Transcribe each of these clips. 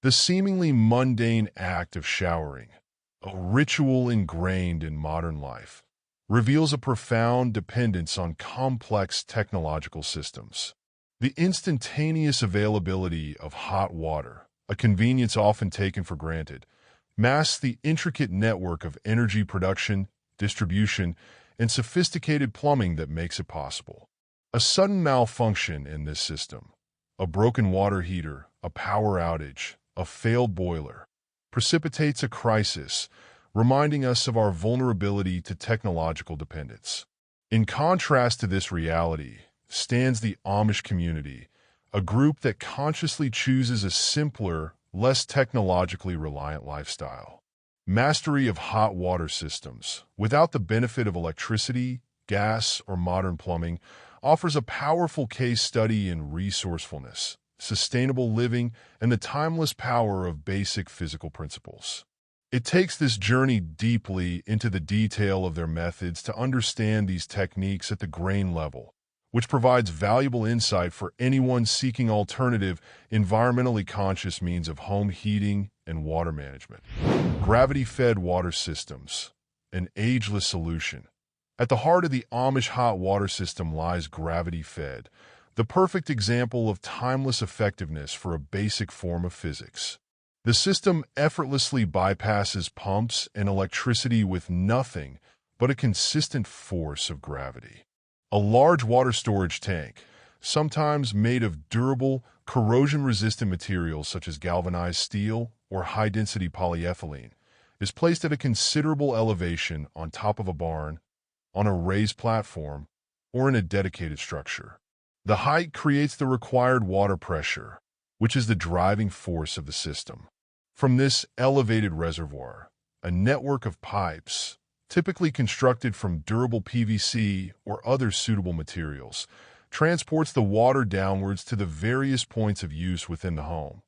The seemingly mundane act of showering, a ritual ingrained in modern life, reveals a profound dependence on complex technological systems. The instantaneous availability of hot water, a convenience often taken for granted, masks the intricate network of energy production, distribution, and sophisticated plumbing that makes it possible. A sudden malfunction in this system, a broken water heater, a power outage, a failed boiler, precipitates a crisis, reminding us of our vulnerability to technological dependence. In contrast to this reality stands the Amish community, a group that consciously chooses a simpler, less technologically reliant lifestyle. Mastery of hot water systems, without the benefit of electricity, gas, or modern plumbing, offers a powerful case study in resourcefulness, sustainable living, and the timeless power of basic physical principles. It takes this journey deeply into the detail of their methods to understand these techniques at the grain level, which provides valuable insight for anyone seeking alternative, environmentally conscious means of home heating and water management. Gravity-fed water systems, an ageless solution. At the heart of the Amish hot water system lies gravity-fed, the perfect example of timeless effectiveness for a basic form of physics. The system effortlessly bypasses pumps and electricity with nothing but a consistent force of gravity. A large water storage tank, sometimes made of durable, corrosion-resistant materials such as galvanized steel or high-density polyethylene, is placed at a considerable elevation on top of a barn, on a raised platform, or in a dedicated structure. The height creates the required water pressure, which is the driving force of the system. From this elevated reservoir, a network of pipes, typically constructed from durable PVC or other suitable materials, transports the water downwards to the various points of use within the home: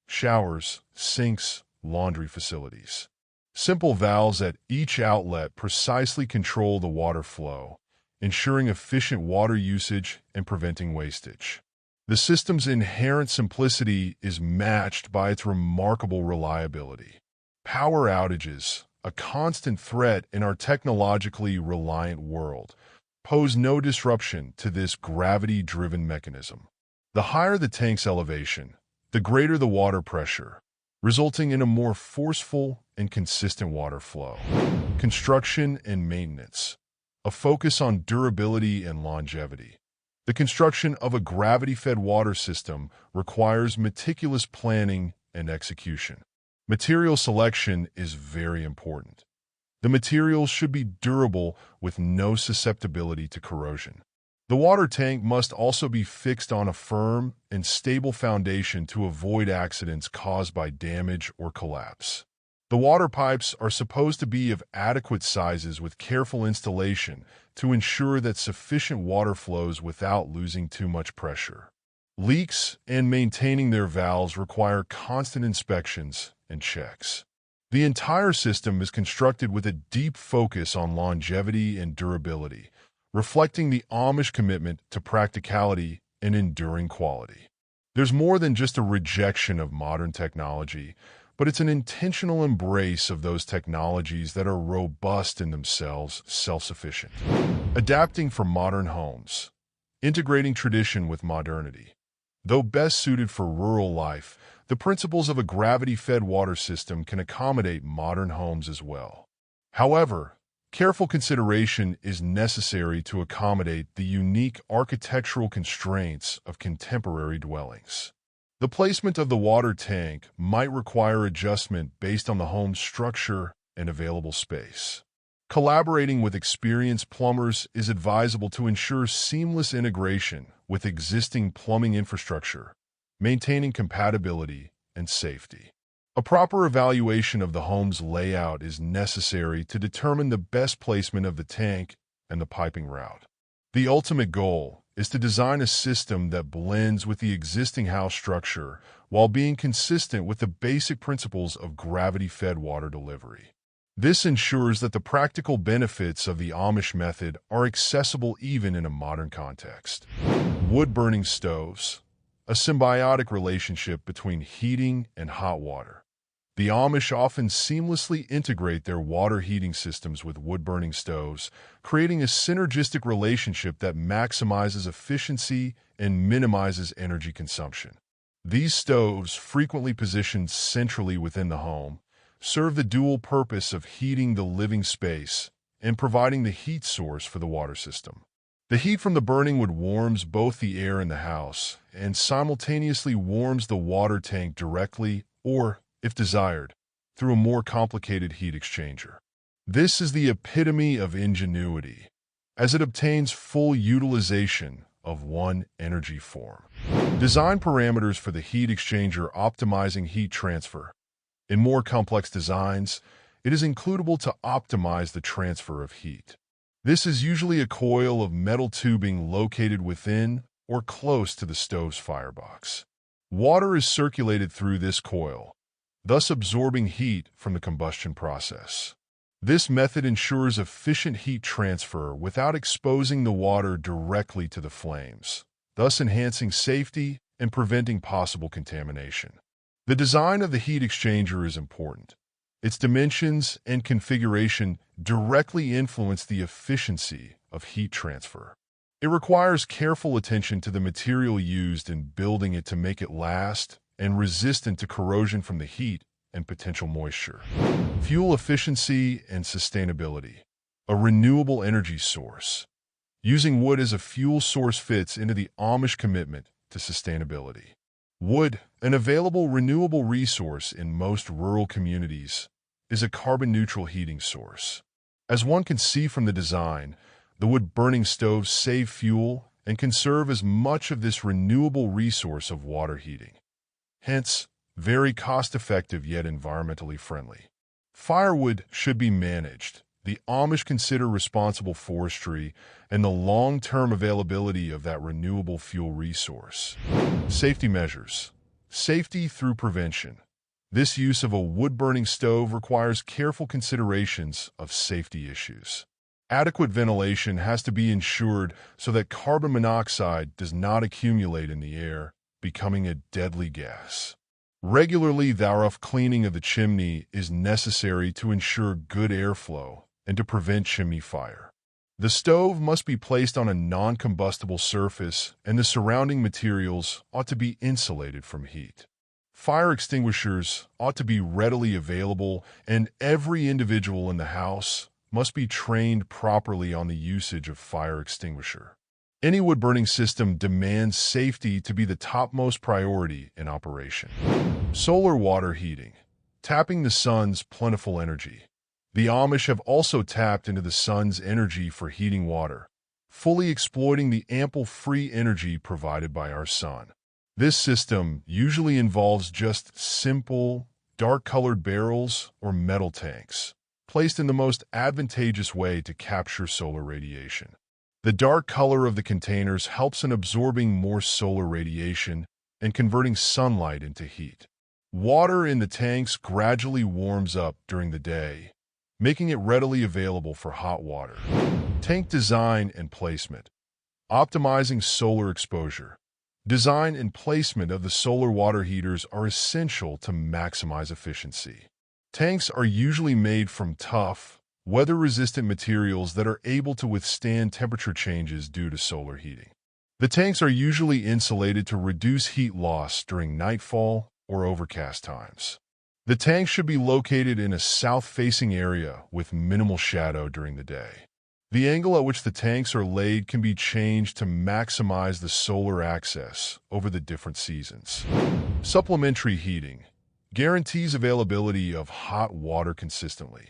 showers, sinks, laundry facilities. Simple valves at each outlet precisely control the water flow, ensuring efficient water usage and preventing wastage. The system's inherent simplicity is matched by its remarkable reliability. Power outages, a constant threat in our technologically reliant world, pose no disruption to this gravity-driven mechanism. The higher the tank's elevation, the greater the water pressure, resulting in a more forceful and consistent water flow. Construction and maintenance, a focus on durability and longevity. The construction of a gravity-fed water system requires meticulous planning and execution. Material selection is very important. The materials should be durable with no susceptibility to corrosion. The water tank must also be fixed on a firm and stable foundation to avoid accidents caused by damage or collapse. The water pipes are supposed to be of adequate sizes with careful installation to ensure that sufficient water flows without losing too much pressure. Leaks and maintaining their valves require constant inspections and checks. The entire system is constructed with a deep focus on longevity and durability, reflecting the Amish commitment to practicality and enduring quality. There's more than just a rejection of modern technology, but it's an intentional embrace of those technologies that are robust in themselves, self-sufficient. Adapting for modern homes, integrating tradition with modernity. Though best suited for rural life, the principles of a gravity-fed water system can accommodate modern homes as well. However, careful consideration is necessary to accommodate the unique architectural constraints of contemporary dwellings. The placement of the water tank might require adjustment based on the home's structure and available space. Collaborating with experienced plumbers is advisable to ensure seamless integration with existing plumbing infrastructure, maintaining compatibility and safety. A proper evaluation of the home's layout is necessary to determine the best placement of the tank and the piping route. The ultimate goal is to design a system that blends with the existing house structure while being consistent with the basic principles of gravity-fed water delivery. This ensures that the practical benefits of the Amish method are accessible even in a modern context. Wood-burning stoves, a symbiotic relationship between heating and hot water. The Amish often seamlessly integrate their water heating systems with wood-burning stoves, creating a synergistic relationship that maximizes efficiency and minimizes energy consumption. These stoves, frequently positioned centrally within the home, serve the dual purpose of heating the living space and providing the heat source for the water system. The heat from the burning wood warms both the air in the house and simultaneously warms the water tank directly or, if desired, through a more complicated heat exchanger. This is the epitome of ingenuity, as it obtains full utilization of one energy form. Design parameters for the heat exchanger optimizing heat transfer. In more complex designs, it is includable to optimize the transfer of heat. This is usually a coil of metal tubing located within or close to the stove's firebox. Water is circulated through this coil, thus absorbing heat from the combustion process. This method ensures efficient heat transfer without exposing the water directly to the flames, thus enhancing safety and preventing possible contamination. The design of the heat exchanger is important. Its dimensions and configuration directly influence the efficiency of heat transfer. It requires careful attention to the material used in building it to make it last and resistant to corrosion from the heat and potential moisture. Fuel efficiency and sustainability. A renewable energy source. Using wood as a fuel source fits into the Amish commitment to sustainability. Wood, an available renewable resource in most rural communities, is a carbon-neutral heating source. As one can see from the design, the wood-burning stoves save fuel and can serve as much of this renewable resource of water heating. Hence, very cost-effective yet environmentally friendly. Firewood should be managed. The Amish consider responsible forestry and the long-term availability of that renewable fuel resource. Safety measures. Safety through prevention. This use of a wood-burning stove requires careful considerations of safety issues. Adequate ventilation has to be ensured so that carbon monoxide does not accumulate in the air, becoming a deadly gas. Regularly thorough cleaning of the chimney is necessary to ensure good airflow and to prevent chimney fire. The stove must be placed on a non-combustible surface, and the surrounding materials ought to be insulated from heat. Fire extinguishers ought to be readily available, and every individual in the house must be trained properly on the usage of fire extinguisher. Any wood-burning system demands safety to be the topmost priority in operation. Solar water heating. Tapping the sun's plentiful energy. The Amish have also tapped into the sun's energy for heating water, fully exploiting the ample free energy provided by our sun. This system usually involves just simple, dark-colored barrels or metal tanks, placed in the most advantageous way to capture solar radiation. The dark color of the containers helps in absorbing more solar radiation and converting sunlight into heat. Water in the tanks gradually warms up during the day, making it readily available for hot water. Tank design and placement. Optimizing solar exposure. Design and placement of the solar water heaters are essential to maximize efficiency. Tanks are usually made from tough, weather-resistant materials that are able to withstand temperature changes due to solar heating. The tanks are usually insulated to reduce heat loss during nightfall or overcast times. The tanks should be located in a south-facing area with minimal shadow during the day. The angle at which the tanks are laid can be changed to maximize the solar access over the different seasons. Supplementary heating guarantees availability of hot water consistently.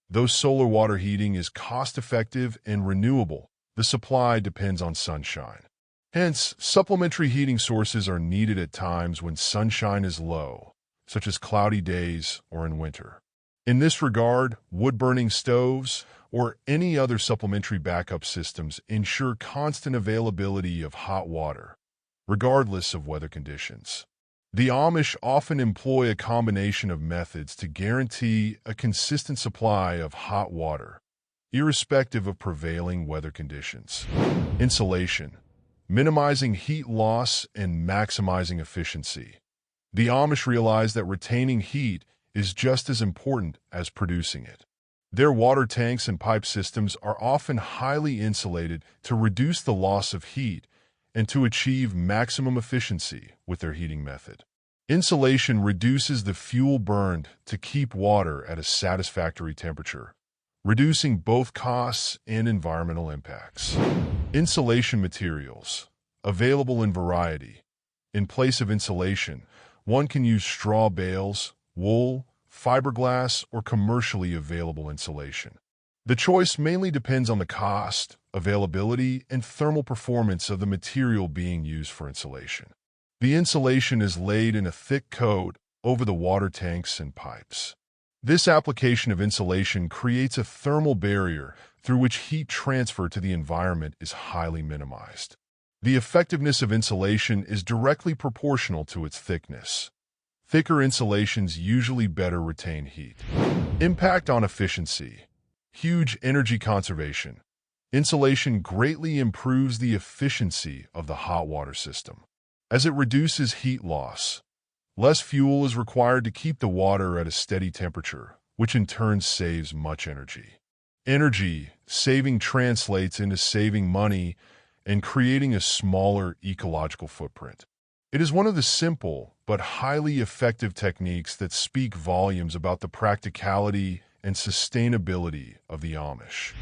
Though solar water heating is cost-effective and renewable, the supply depends on sunshine. Hence, supplementary heating sources are needed at times when sunshine is low, such as cloudy days or in winter. In this regard, wood-burning stoves or any other supplementary backup systems ensure constant availability of hot water, regardless of weather conditions. The Amish often employ a combination of methods to guarantee a consistent supply of hot water, irrespective of prevailing weather conditions. Insulation. minimizing heat loss and maximizing efficiency. The Amish realize that retaining heat is just as important as producing it. Their water tanks and pipe systems are often highly insulated to reduce the loss of heat and to achieve maximum efficiency with their heating method. Insulation reduces the fuel burned to keep water at a satisfactory temperature, reducing both costs and environmental impacts. Insulation materials, available in variety. In place of insulation, one can use straw bales, wool, fiberglass, or commercially available insulation. The choice mainly depends on the cost, availability, and thermal performance of the material being used for insulation. The insulation is laid in a thick coat over the water tanks and pipes. This application of insulation creates a thermal barrier through which heat transfer to the environment is highly minimized. The effectiveness of insulation is directly proportional to its thickness. Thicker insulations usually better retain heat. Impact on efficiency. Huge energy conservation. Insulation greatly improves the efficiency of the hot water system. As it reduces heat loss, less fuel is required to keep the water at a steady temperature, which in turn saves much energy. Energy saving translates into saving money and creating a smaller ecological footprint. It is one of the simple but highly effective techniques that speak volumes about the practicality and sustainability of the Amish.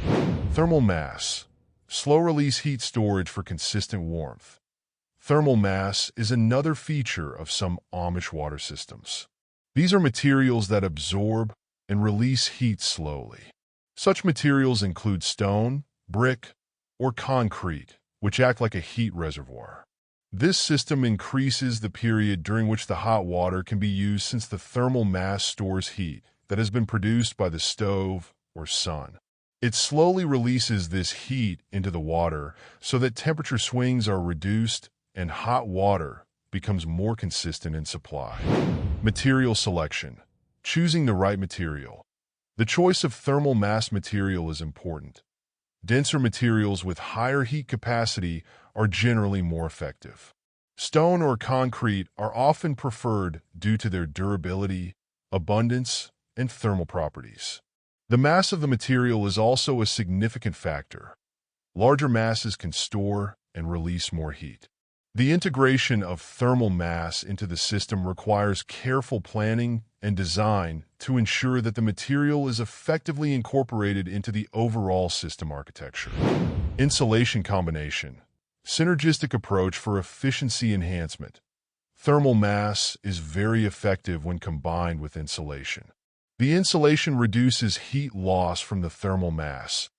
Thermal mass. Slow-release heat storage for consistent warmth. Thermal mass is another feature of some Amish water systems. These are materials that absorb and release heat slowly. Such materials include stone, brick, or concrete, which act like a heat reservoir. This system increases the period during which the hot water can be used since the thermal mass stores heat that has been produced by the stove or sun. It slowly releases this heat into the water so that temperature swings are reduced and hot water becomes more consistent in supply. Material selection. Choosing the right material. The choice of thermal mass material is important. Denser materials with higher heat capacity are generally more effective. Stone or concrete are often preferred due to their durability, abundance, and thermal properties. The mass of the material is also a significant factor. Larger masses can store and release more heat. The integration of thermal mass into the system requires careful planning and design to ensure that the material is effectively incorporated into the overall system architecture. Insulation combination. Synergistic approach for efficiency enhancement. Thermal mass is very effective when combined with insulation. The insulation reduces heat loss from the thermal mass,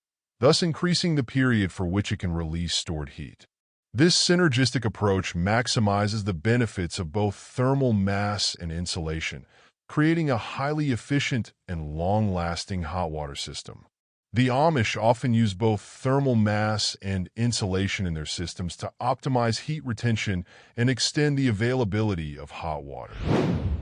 thus increasing the period for which it can release stored heat. This synergistic approach maximizes the benefits of both thermal mass and insulation, creating a highly efficient and long-lasting hot water system. The Amish often use both thermal mass and insulation in their systems to optimize heat retention and extend the availability of hot water.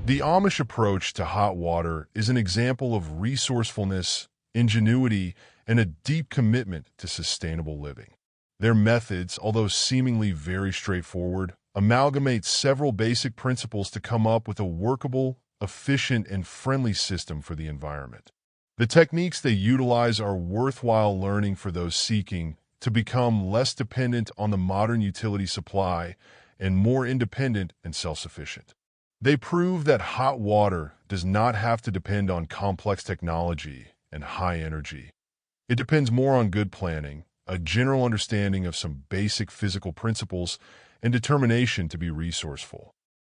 The Amish approach to hot water is an example of resourcefulness, ingenuity, and a deep commitment to sustainable living. Their methods, although seemingly very straightforward, amalgamate several basic principles to come up with a workable, efficient, and friendly system for the environment. The techniques they utilize are worthwhile learning for those seeking to become less dependent on the modern utility supply and more independent and self-sufficient. They prove that hot water does not have to depend on complex technology and high energy. It depends more on good planning, a general understanding of some basic physical principles, and determination to be resourceful.